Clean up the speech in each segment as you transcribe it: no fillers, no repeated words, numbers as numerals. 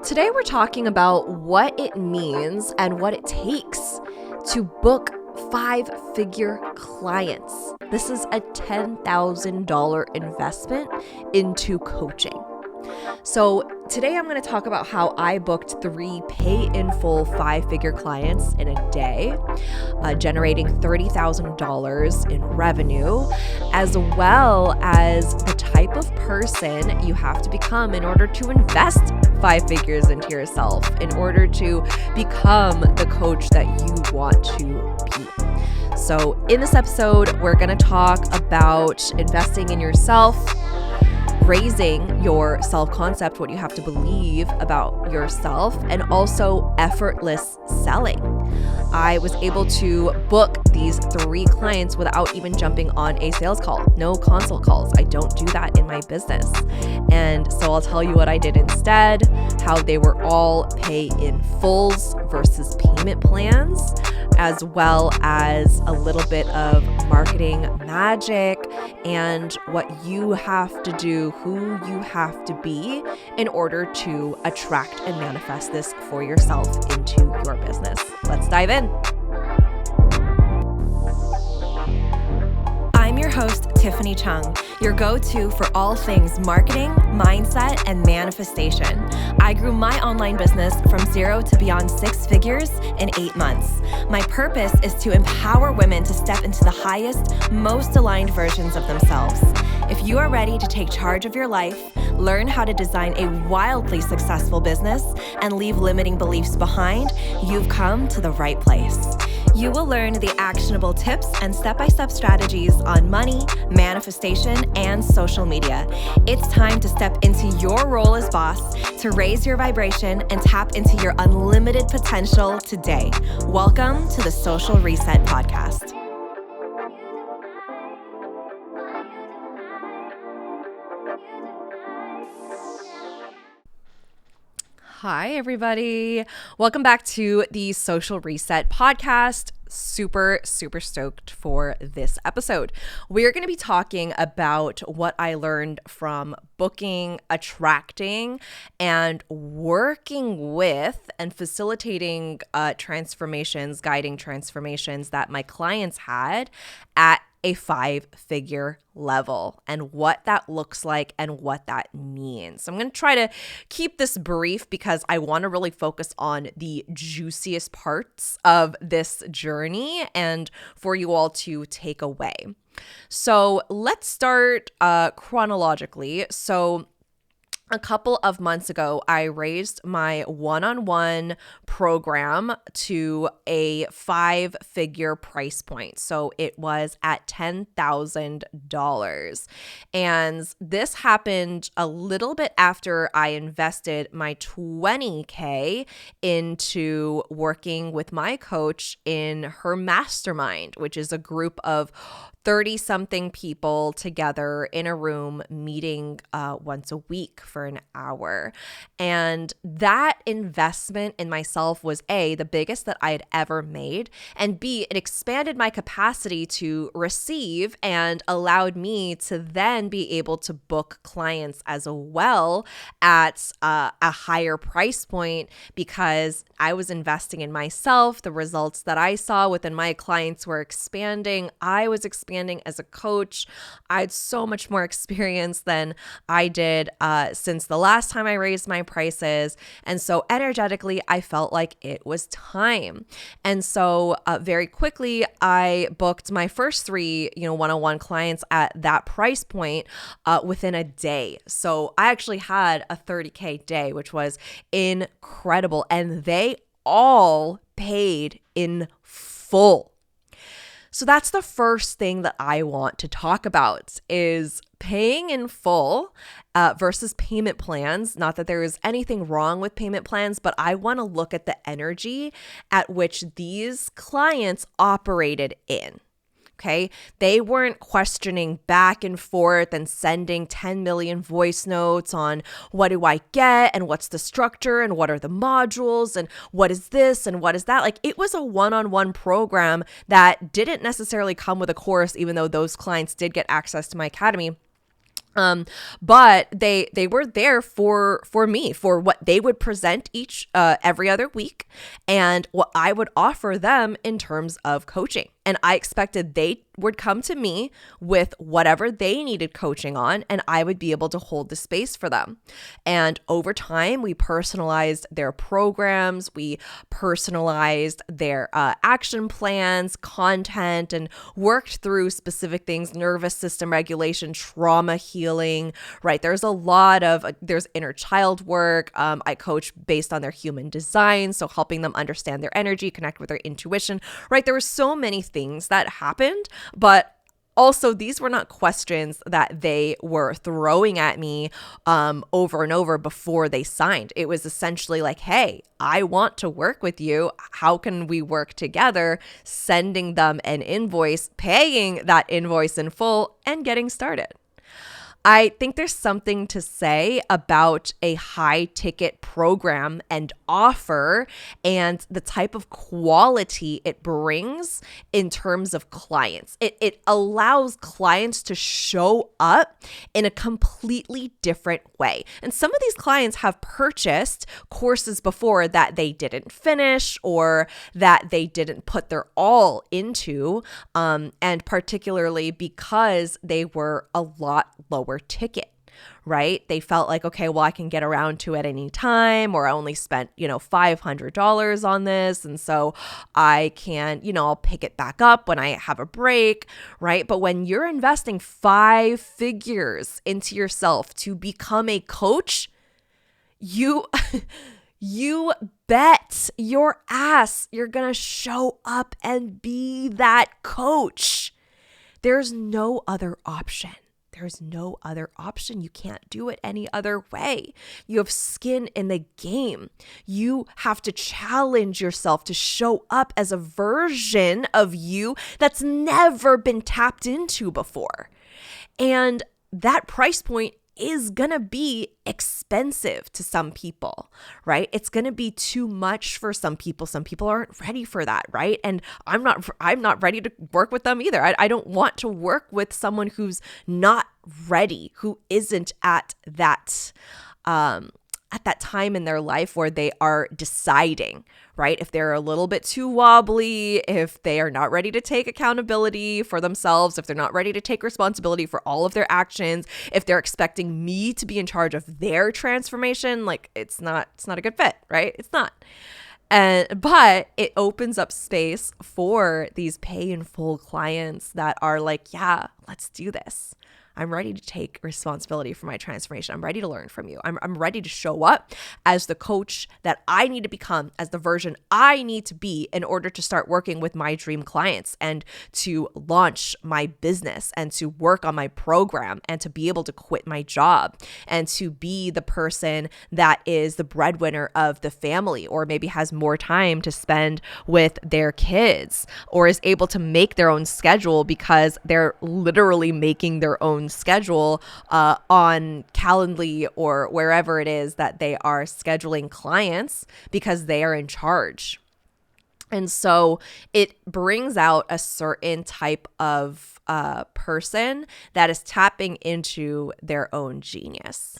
Today we're talking about what it means and what it takes to book five-figure clients. This is a $10,000 investment into coaching. So today I'm going to talk about how I booked 3 pay-in-full five-figure clients in a day, generating $30,000 in revenue, as well as the type of person you have to become in order to invest 5 figures into yourself, in order to become the coach that you want to be. So in this episode, we're going to talk about investing in yourself, raising your self-concept, what you have to believe about yourself, and also effortless selling. I was able to book these 3 clients without even jumping on a sales call. No consult calls. I don't do that in my business. And so I'll tell you what I did instead, how they were all pay in fulls versus payment plans, as well as a little bit of marketing magic and what you have to do, who you have to be in order to attract and manifest this for yourself into your business. Let's dive in. I'm your host, Tiffany Chung, your go-to for all things marketing, mindset, and manifestation. I grew my online business from 0 to beyond 6 figures in 8 months. My purpose is to empower women to step into the highest, most aligned versions of themselves. If you are ready to take charge of your life, learn how to design a wildly successful business, and leave limiting beliefs behind, you've come to the right place. You will learn the actionable tips and step-by-step strategies on money, manifestation, and social media. It's time to step into your role as boss, to raise your vibration and tap into your unlimited potential today. Welcome to the Social Reset Podcast. Hi, everybody. Welcome back to the Social Reset Podcast. Super stoked for this episode. We're going to be talking about what I learned from booking, attracting, and working with and facilitating transformations, guiding transformations that my clients had at a 5-figure level, and what that looks like and what that means. So I'm going to try to keep this brief because I want to really focus on the juiciest parts of this journey and for you all to take away. So let's start chronologically. So a couple of months ago, I raised my one-on-one program to a 5-figure price point. So it was at $10,000. And this happened a little bit after I invested my $20K into working with my coach in her mastermind, which is a group of 30-something people together in a room meeting once a week for an hour. And that investment in myself was A, the biggest that I had ever made, and B, it expanded my capacity to receive and allowed me to then be able to book clients as well at a higher price point because I was investing in myself. The results that I saw within my clients were expanding. I was expanding as a coach. I had so much more experience than I did since the last time I raised my prices. And so energetically, I felt like it was time. And so very quickly, I booked my first 3, one-on-one clients at that price point within a day. So I actually had a 30K day, which was incredible. And they all paid in full. So that's the first thing that I want to talk about is paying in full versus payment plans. Not that there is anything wrong with payment plans, but I want to look at the energy at which these clients operated in. Okay. They weren't questioning back and forth and sending 10 million voice notes on what do I get and what's the structure and what are the modules and what is this and what is that. Like, it was a one-on-one program that didn't necessarily come with a course, even though those clients did get access to my academy. But they were there for me, for what they would present every other week, and what I would offer them in terms of coaching. And I expected they would come to me with whatever they needed coaching on, and I would be able to hold the space for them. And over time, we personalized their programs, we personalized their action plans, content, and worked through specific things: nervous system regulation, trauma healing, right? There's inner child work. I coach based on their human design, so helping them understand their energy, connect with their intuition, right? There were so many things that happened, but also, these were not questions that they were throwing at me over and over before they signed. It was essentially like, hey, I want to work with you. How can we work together? Sending them an invoice, paying that invoice in full, and getting started. I think there's something to say about a high ticket program and offer and the type of quality it brings in terms of clients. It allows clients to show up in a completely different way. And some of these clients have purchased courses before that they didn't finish or that they didn't put their all into, and particularly because they were a lot lower ticket, right? They felt like, okay, well, I can get around to it any time, or I only spent, $500 on this. And so I can, I'll pick it back up when I have a break, right? But when you're investing 5 figures into yourself to become a coach, you bet your ass you're going to show up and be that coach. There's no other option. There's no other option. You can't do it any other way. You have skin in the game. You have to challenge yourself to show up as a version of you that's never been tapped into before. And that price point is going to be expensive to some people, right? It's going to be too much for some people. Some people aren't ready for that, right? And I'm not ready to work with them either. I don't want to work with someone who's not ready, who isn't at that time in their life where they are deciding, right? If they're a little bit too wobbly, if they are not ready to take accountability for themselves, if they're not ready to take responsibility for all of their actions, if they're expecting me to be in charge of their transformation, like it's not a good fit, right? It's not. But it opens up space for these pay in full clients that are like, yeah, let's do this. I'm ready to take responsibility for my transformation. I'm ready to learn from you. I'm ready to show up as the coach that I need to become, as the version I need to be in order to start working with my dream clients and to launch my business and to work on my program and to be able to quit my job and to be the person that is the breadwinner of the family, or maybe has more time to spend with their kids, or is able to make their own schedule because they're literally making their own schedule on Calendly or wherever it is that they are scheduling clients because they are in charge. And so it brings out a certain type of person that is tapping into their own genius.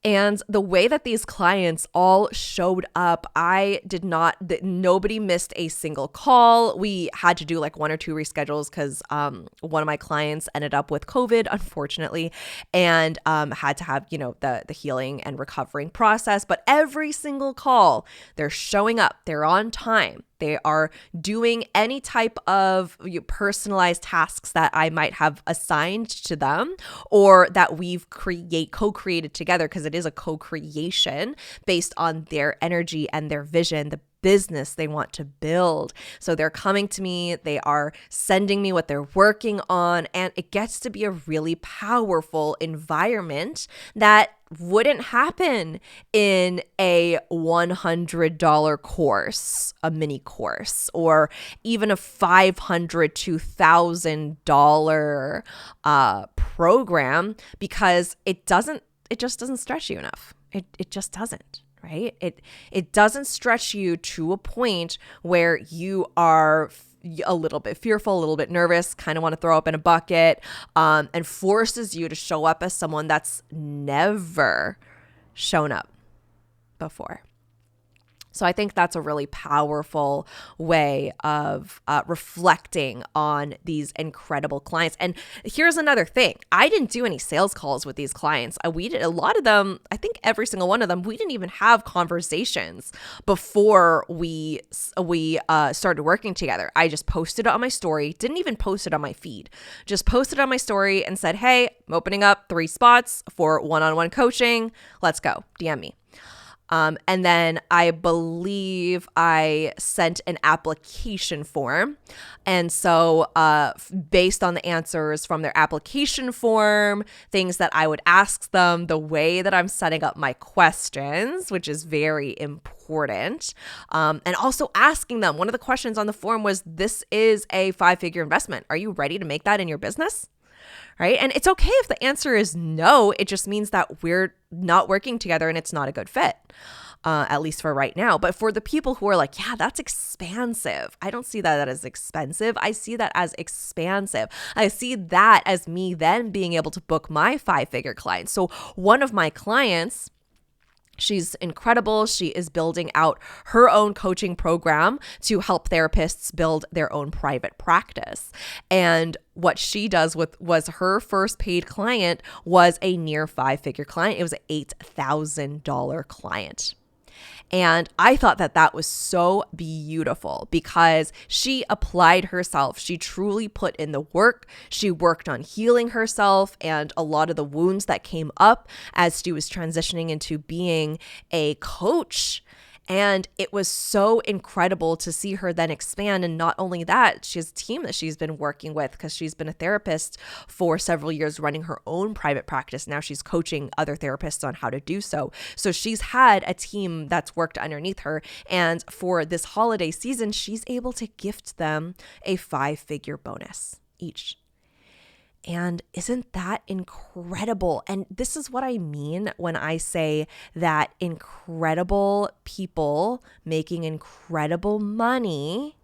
And the way that these clients all showed up, nobody missed a single call. We had to do like 1 or 2 reschedules because one of my clients ended up with COVID, unfortunately, and had to have, the healing and recovering process. But every single call, they're showing up, they're on time. They are doing any type of personalized tasks that I might have assigned to them or that we've co-created together, because it is a co-creation based on their energy and their vision, the business they want to build. So they're coming to me, they are sending me what they're working on, and it gets to be a really powerful environment that wouldn't happen in a $100 course, a mini course, or even a $500 to $1,000 program, because it just doesn't stretch you enough. It just doesn't. Right? It doesn't stretch you to a point where you are a little bit fearful, a little bit nervous, kind of want to throw up in a bucket, and forces you to show up as someone that's never shown up before. So I think that's a really powerful way of reflecting on these incredible clients. And here's another thing. I didn't do any sales calls with these clients. We did a lot of them. I think every single one of them, we didn't even have conversations before we started working together. I just posted it on my story, didn't even post it on my feed, just posted it on my story and said, hey, I'm opening up 3 spots for one-on-one coaching. Let's go. DM me. And then I believe I sent an application form. And so based on the answers from their application form, things that I would ask them, the way that I'm setting up my questions, which is very important, and also asking them, one of the questions on the form was, this is a 5-figure investment. Are you ready to make that in your business? Right? And it's okay if the answer is no. It just means that we're not working together and it's not a good fit, at least for right now. But for the people who are like, yeah, that's expansive. I don't see that as expensive. I see that as expansive. I see that as me then being able to book my 5-figure clients. So one of my clients, she's incredible. She is building out her own coaching program to help therapists build their own private practice. And what she does was her first paid client was a near 5-figure client. It was an $8,000 client. And I thought that was so beautiful because she applied herself. She truly put in the work. She worked on healing herself and a lot of the wounds that came up as she was transitioning into being a coach. And it was so incredible to see her then expand. And not only that, she has a team that she's been working with because she's been a therapist for several years running her own private practice. Now she's coaching other therapists on how to do so. So she's had a team that's worked underneath her. And for this holiday season, she's able to gift them a 5-figure bonus each. And isn't that incredible? And this is what I mean when I say that incredible people making incredible money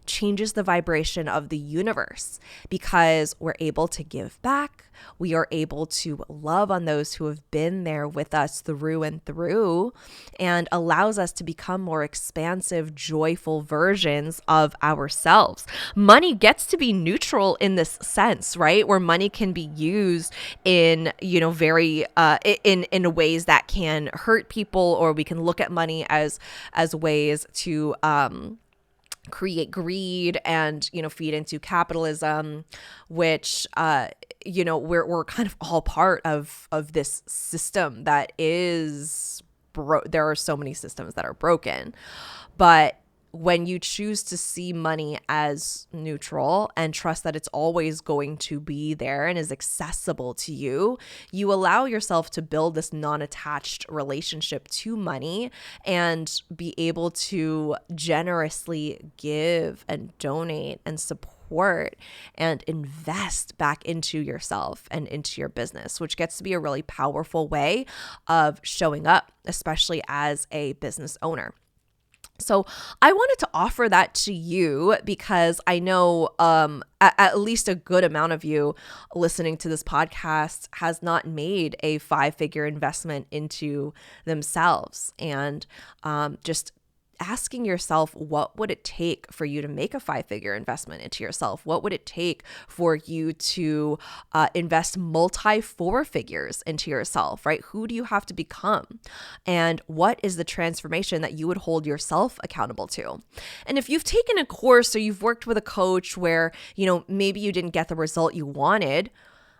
changes the vibration of the universe because we're able to give back. We are able to love on those who have been there with us through and through, and allows us to become more expansive, joyful versions of ourselves. Money gets to be neutral in this sense, right? Where money can be used in, very in ways that can hurt people, or we can look at money as ways to create greed and, feed into capitalism, which, we're kind of all part of this system that is there are so many systems that are broken. But when you choose to see money as neutral and trust that it's always going to be there and is accessible to you, you allow yourself to build this non-attached relationship to money and be able to generously give and donate and support and invest back into yourself and into your business, which gets to be a really powerful way of showing up, especially as a business owner. So I wanted to offer that to you because I know at least a good amount of you listening to this podcast has not made a 5-figure investment into themselves. And just asking yourself, what would it take for you to make a 5-figure investment into yourself? What would it take for you to invest multi-4 figures into yourself, right? Who do you have to become? And what is the transformation that you would hold yourself accountable to? And if you've taken a course or you've worked with a coach where, maybe you didn't get the result you wanted,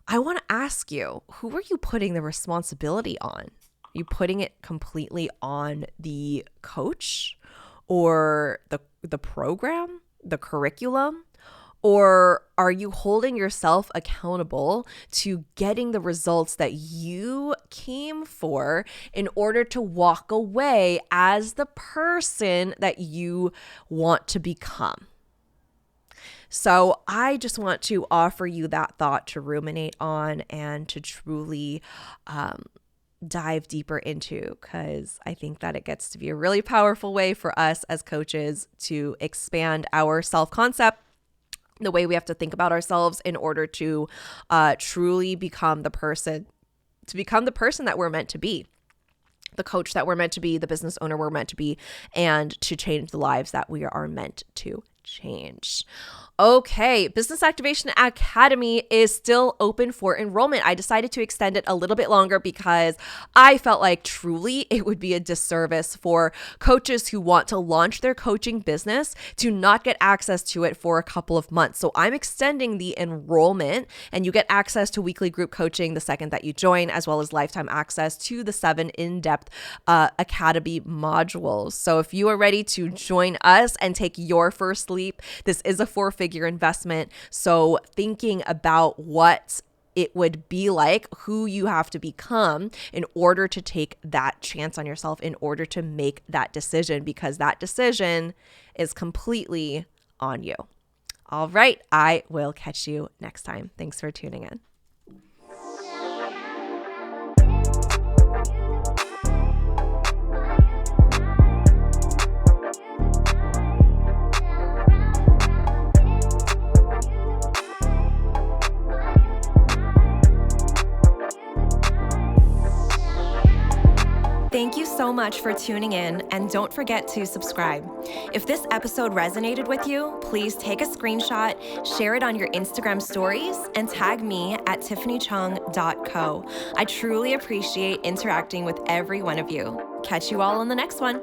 I want to ask you, who are you putting the responsibility on? Are you putting it completely on the coach or the program, the curriculum? Or are you holding yourself accountable to getting the results that you came for in order to walk away as the person that you want to become? So I just want to offer you that thought to ruminate on and to truly dive deeper into, because I think that it gets to be a really powerful way for us as coaches to expand our self-concept the way we have to think about ourselves in order to truly become the person that we're meant to be, the coach that we're meant to be, the business owner we're meant to be, and to change the lives that we are meant to change. Okay, Business Activation Academy is still open for enrollment. I decided to extend it a little bit longer because I felt like truly it would be a disservice for coaches who want to launch their coaching business to not get access to it for a couple of months. So I'm extending the enrollment, and you get access to weekly group coaching the second that you join, as well as lifetime access to the 7 in-depth Academy modules. So if you are ready to join us and take your first leap, this is a 4-figure investment. So thinking about what it would be like, who you have to become in order to take that chance on yourself, in order to make that decision, because that decision is completely on you. All right, I will catch you next time. Thanks for tuning in. Thank you so much for tuning in, and don't forget to subscribe. If this episode resonated with you, please take a screenshot, share it on your Instagram stories, and tag me at tiffanychung.co. I truly appreciate interacting with every one of you. Catch you all on the next one.